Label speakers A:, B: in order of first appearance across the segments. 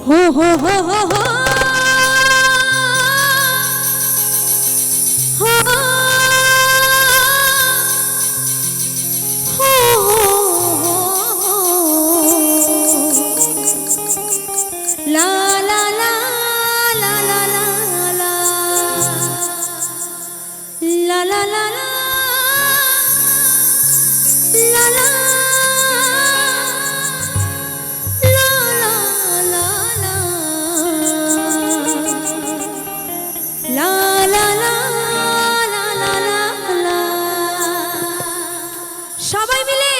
A: हो हो हो हो हो ला ला ला ला ला ला ला ला ला সবাই মিলে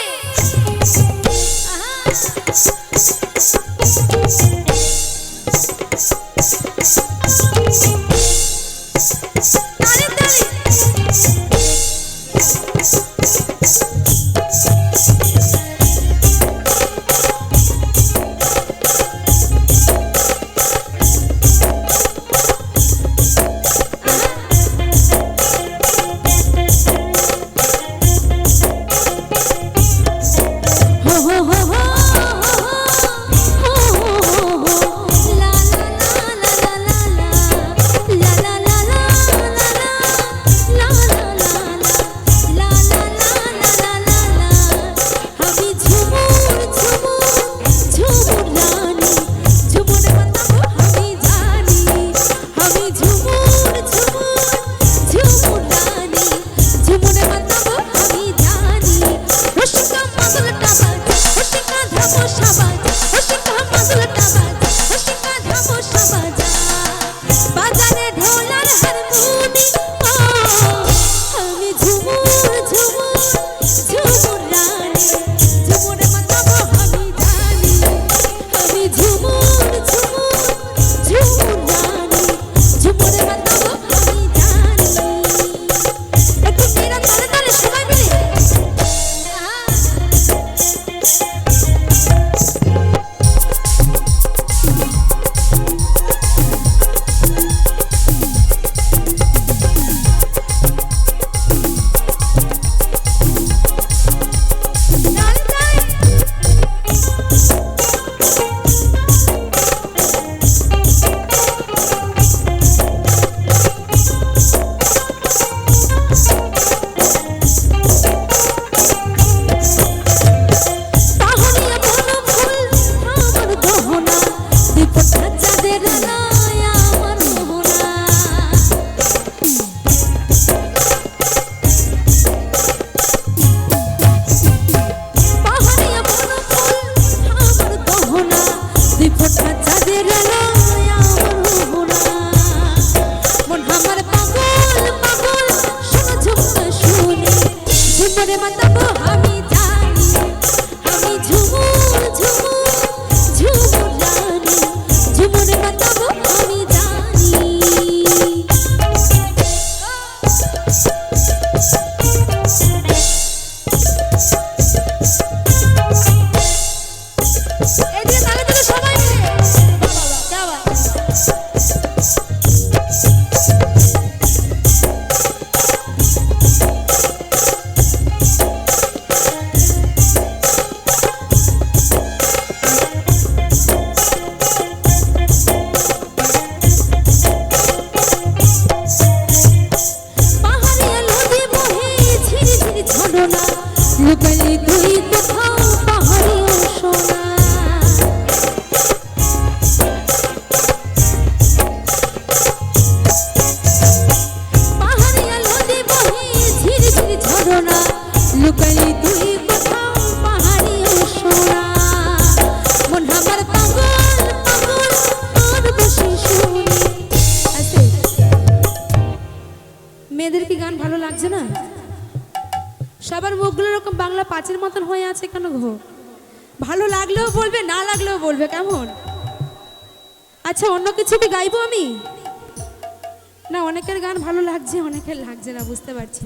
A: সবার মুখগুলো এরকম বাংলা পাঁচের মতন হয়ে আছে কেন গো? ভালো লাগলেও বলবে, না লাগলেও বলবে। কেমন? আচ্ছা, অন্য কিছু কি গাইবো আমি? না, অনেকের গান ভালো লাগছে, অনেকের লাগছে না, বুঝতে পারছি।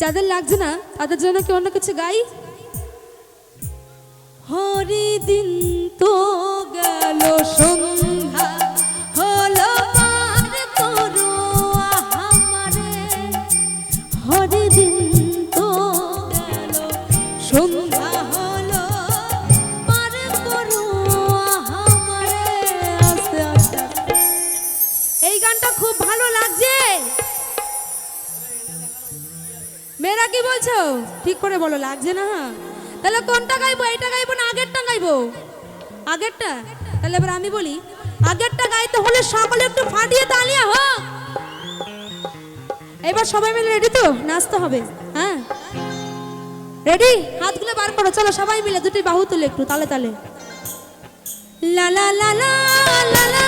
A: যাদের লাগছে না তাদের জন্য কি অন্য কিছু গাই? হরি দিন তো গেল সন্ধ্যা হলো পার করো আমারে, হরি দিন তো গেল সন্ধ্যা হলো পার করো আমারে। গানটা খুব ভালো লাগছে। মেয়েরা কি বলছো? ঠিক করে বলো, লাগছে না? তাহলে কোনটা গাইবো? এটা গাইবো না আগেরটা গাইবো? আগেরটা। তাহলে এবার আমি বলি, আগেরটা গাইতে হলে সকলে একটু ফাটিয়ে তালিয়া হোক। এবার সবাই মিলে রেডি তো? নাচতে হবে। হ্যাঁ রেডি? হাতগুলো বার করো, চলো সবাই মিলে দুটি বাহু তুলে একটু তালে তালে। লা লা লা লা লা লা